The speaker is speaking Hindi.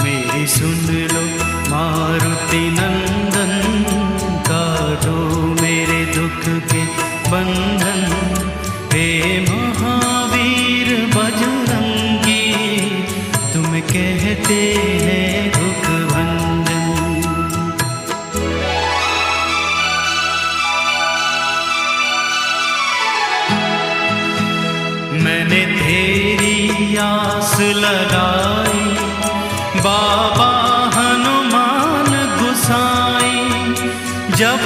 मेरी सुन लो मारुति नंदन, काटो मेरे दुख के बंधन। हे महावीर बजरंगी, तुम कहते हैं दुख भंजन। मैंने तेरी आस लगाई, बाबा हनुमान गुसाई, जब